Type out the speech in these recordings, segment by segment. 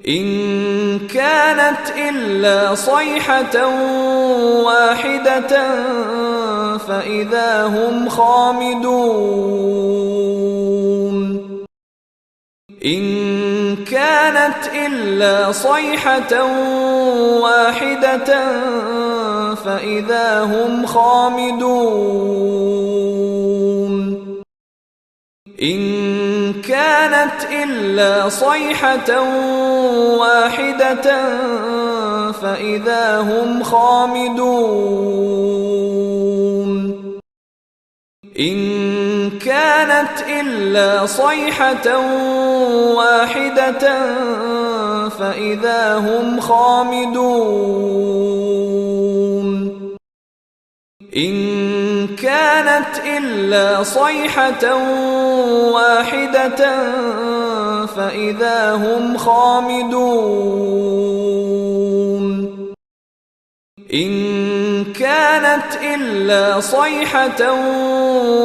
إن كانت إلا صيحة واحدة فإذا هم خامدون إن كانت إلا صيحة واحدة فإذا هم خامدون إن كانت إلا صيحة واحدة فإذا هم خامدون إن كانت إلا صيحة واحدة فإذا هم خامدون إن كانت إلا صيحة واحدة فإذا هم خامدون إن كانت إلا صيحة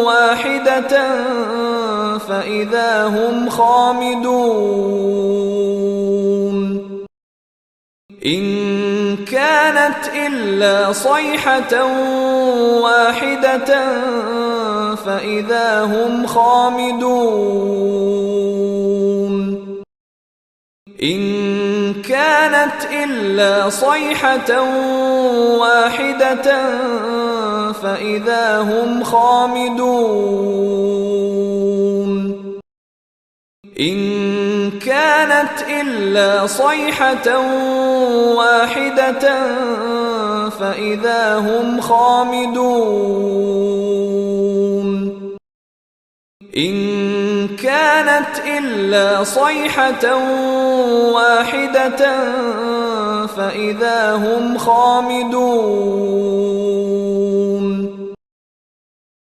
واحدة فإذا هم خامدون إن كانت إلا صيحة واحدة فإذا هم خامدون إن كانت إلا صيحة واحدة فإذا هم خامدون إن كانت إلا صيحة واحدة فإذا هم خامدون إن كانت إلا صيحة واحدة فإذا هم خامدون